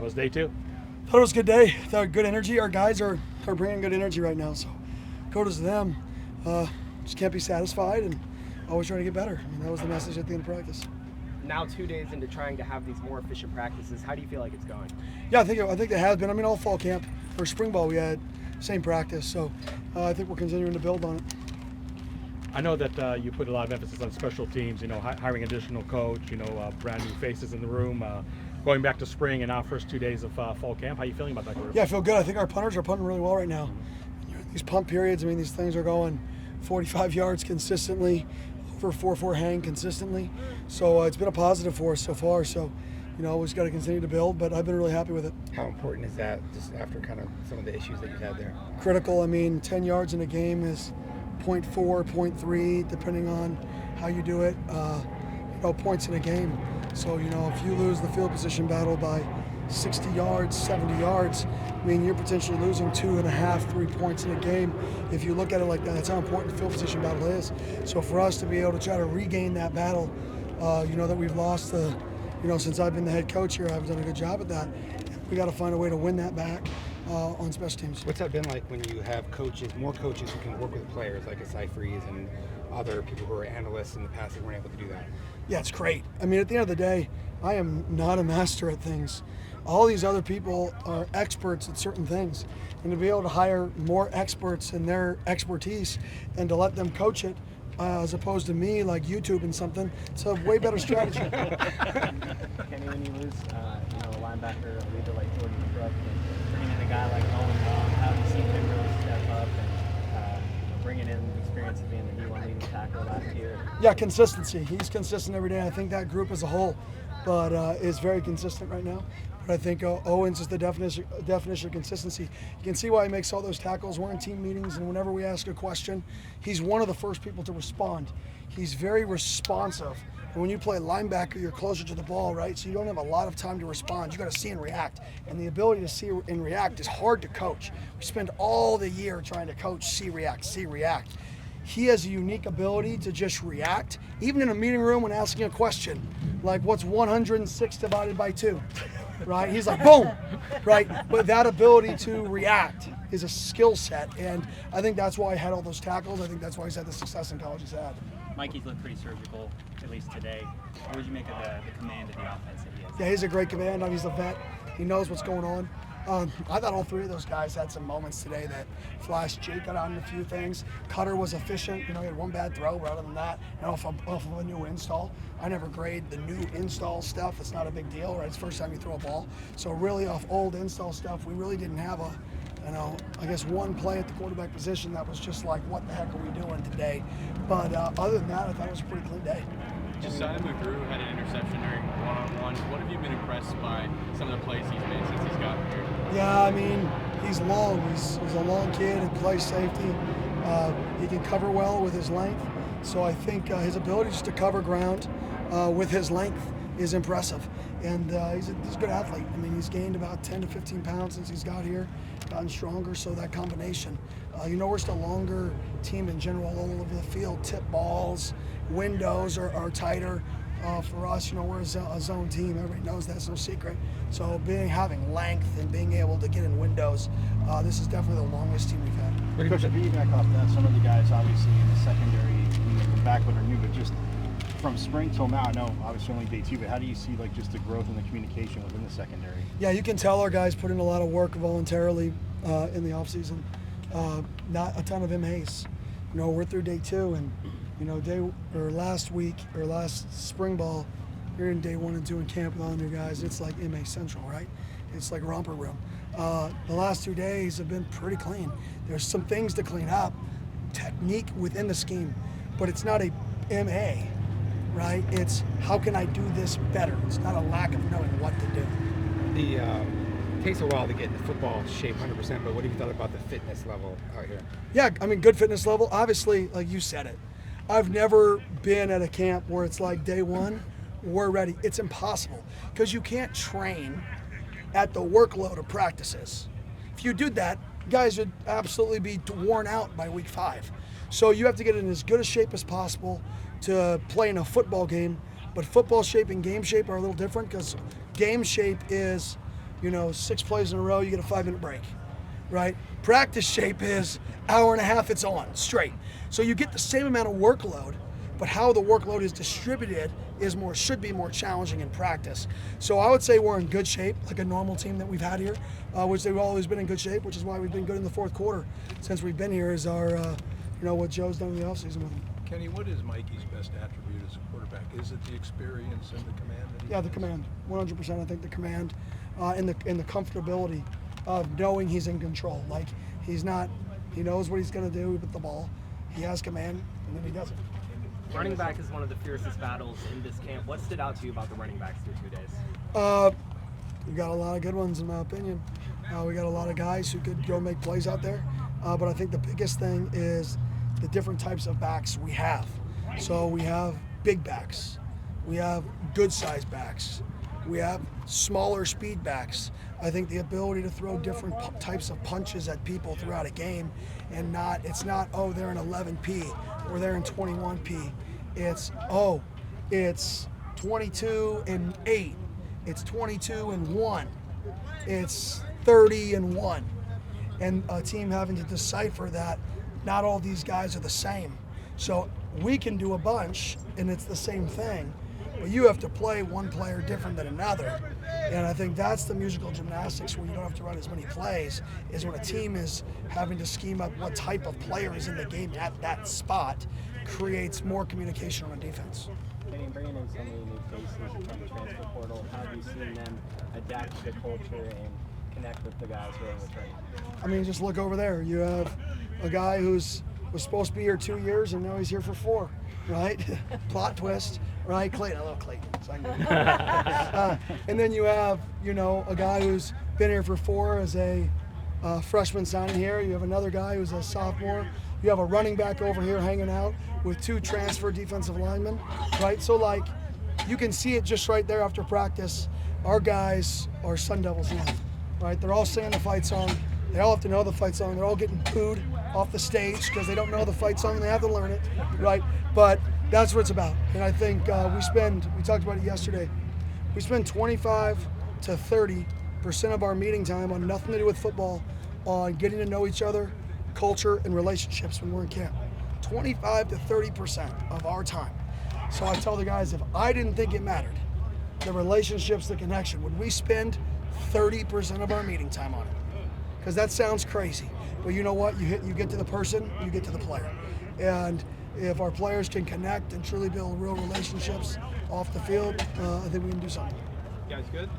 How was day 2? Thought it was a good day. Thought good energy. Our guys are bringing good energy right now. So kudos to them. Just can't be satisfied and always trying to get better. I mean, that was the message at the end of practice. Now 2 days into trying to have these more efficient practices, how do you feel like it's going? Yeah, I think they have been. I mean, all fall camp or spring ball we had same practice. So I think we're continuing to build on it. I know that you put a lot of emphasis on special teams, hiring additional coach, brand new faces in the room, going back to spring and now first 2 days of fall camp. How are you feeling about that group? Yeah, I feel good. I think our punters are punting really well right now. These punt periods, I mean, these things are going 45 yards consistently, over 4-4 hang consistently. So it's been a positive for us so far. So, we just got to continue to build, but I've been really happy with it. How important is that just after kind of some of the issues that you've had there? Critical. I mean, 10 yards in a game is 0.4, 0.3, depending on how you do it, points in a game. So, if you lose the field position battle by 60 yards, 70 yards, I mean, you're potentially losing 2.5, 3 points in a game. If you look at it like that, that's how important the field position battle is. So for us to be able to try to regain that battle, that we've lost since I've been the head coach here, I've done a good job at that. We got to find a way to win that back on special teams. What's that been like when you have more coaches who can work with players like a Cyphries and other people who are analysts in the past that weren't able to do that? Yeah, it's great. I mean, at the end of the day, I am not a master at things. All these other people are experts at certain things. And to be able to hire more experts in their expertise and to let them coach it, as opposed to me, like YouTube and something, it's a way better strategy. Kenny, when you lose, a linebacker, a leader like Jordan Brook, and bringing in a guy like Owen, how have you seen him really step up and bringing in the experience of being the D1 leading tackler last year? Yeah, consistency. He's consistent every day. I think that group as a whole, but is very consistent right now. But I think Owens is the definition of consistency. You can see why he makes all those tackles. We're in team meetings, and whenever we ask a question, he's one of the first people to respond. He's very responsive. And when you play linebacker, you're closer to the ball, right? So you don't have a lot of time to respond. You got to see and react. And the ability to see and react is hard to coach. We spend all the year trying to coach see, react. He has a unique ability to just react, even in a meeting room when asking a question, like what's 106 divided by 2? Right? He's like, boom, right? But that ability to react is a skill set, and I think that's why he had all those tackles. I think that's why he's had the success in college he's had. Mikey's looked pretty surgical, at least today. What would you make of the command of the offense that he has? Yeah, he's a great command. He's a vet. He knows what's going on. I thought all three of those guys had some moments today that flashed. Jake got on a few things. Cutter was efficient. He had one bad throw, but other than that, and off of a new install. I never grade the new install stuff. It's not a big deal, right? It's the first time you throw a ball. So really off old install stuff, we really didn't have one play at the quarterback position that was just like, what the heck are we doing today? But other than that, I thought it was a pretty clean day. Josiah McGrew had an interception during one-on-ones. What have you been impressed by some of the plays he's made since he's gotten here? Yeah, I mean, he's long. He's a long kid and plays safety. He can cover well with his length. So I think his ability just to cover ground with his length is impressive. And he's a good athlete. I mean, he's gained about 10 to 15 pounds since he's got here, gotten stronger. So that combination, we're just a longer team in general all over the field. Tip balls, windows are tighter. For us, we're a zone team. Everybody knows that's no secret. So having length and being able to get in windows, this is definitely the longest team we've had. Coach, piggyback off that, some of the guys obviously in the secondary, the backfield are new, but just from spring till now, I know obviously only day 2, but how do you see just the growth and the communication within the secondary? Yeah, you can tell our guys put in a lot of work voluntarily in the offseason. Not a ton of MAs. We're through day 2, and last spring ball, you're in day 1 and 2 in camp with all new guys. It's like MA Central, right? It's like romper room. The last 2 days have been pretty clean. There's some things to clean up, technique within the scheme, but it's not a MA, right? It's how can I do this better? It's not a lack of knowing what to do. It takes a while to get in the football shape 100%, but what have you thought about the fitness level out here? Yeah, I mean, good fitness level. Obviously, like you said it, I've never been at a camp where it's like day 1, we're ready. It's impossible because you can't train at the workload of practices. If you did that, guys would absolutely be worn out by week 5. So you have to get in as good a shape as possible to play in a football game. But football shape and game shape are a little different because game shape is 6 plays in a row, you get a 5-minute break, right? Practice shape is hour and a half, it's on straight. So you get the same amount of workload, but how the workload is distributed should be more challenging in practice. So I would say we're in good shape, like a normal team that we've had here, which they've always been in good shape, which is why we've been good in the fourth quarter since we've been here. Is our, what Joe's done in the offseason with him. Kenny, what is Mikey's best attribute as a quarterback? Is it the experience and the command that he Yeah, the has? command, 100%. I think the command and the comfortability of knowing he's in control. Like he knows what he's going to do with the ball. He has command, and then he does it. Running back is one of the fiercest battles in this camp. What stood out to you about the running backs through 2 days? We got a lot of good ones, in my opinion. We got a lot of guys who could go make plays out there. But I think the biggest thing is the different types of backs we have. So we have big backs. We have good-sized backs. We have smaller speed backs. I think the ability to throw different types of punches at people throughout a game, and it's not, oh, they're in 11P or they're in 21P. It's 22 and 8. It's 22 and 1. It's 30 and 1. And a team having to decipher that not all these guys are the same. So we can do a bunch and it's the same thing, but you have to play one player different than another. And I think that's the musical gymnastics where you don't have to run as many plays, is when a team is having to scheme up what type of player is in the game at that spot, creates more communication on defense. Getting bringing in so many new faces from the transfer portal, how have you seen them adapt to the culture and connect with the guys who are returning? I mean, just look over there. You have a guy was supposed to be here 2 years and now he's here for 4, right? Plot twist, right? Clayton, I love Clayton. So I can and then you have, a guy who's been here for 4 as a freshman signing here. You have another guy who's a sophomore. You have a running back over here hanging out with 2 transfer defensive linemen, right? So you can see it just right there after practice. Our guys are Sun Devils now, right? They're all singing the fight song. They all have to know the fight song. They're all getting booed off the stage because they don't know the fight song and they have to learn it, right? But that's what it's about. And I think we talked about it yesterday, we spend 25 to 30% of our meeting time on nothing to do with football, on getting to know each other, culture, and relationships when we're in camp. 25 to 30% of our time. So I tell the guys, if I didn't think it mattered, the relationships, the connection, would we spend 30% of our meeting time on it? Because that sounds crazy, but you know what? You get to the person, you get to the player. And if our players can connect and truly build real relationships off the field, I think we can do something. You guys good?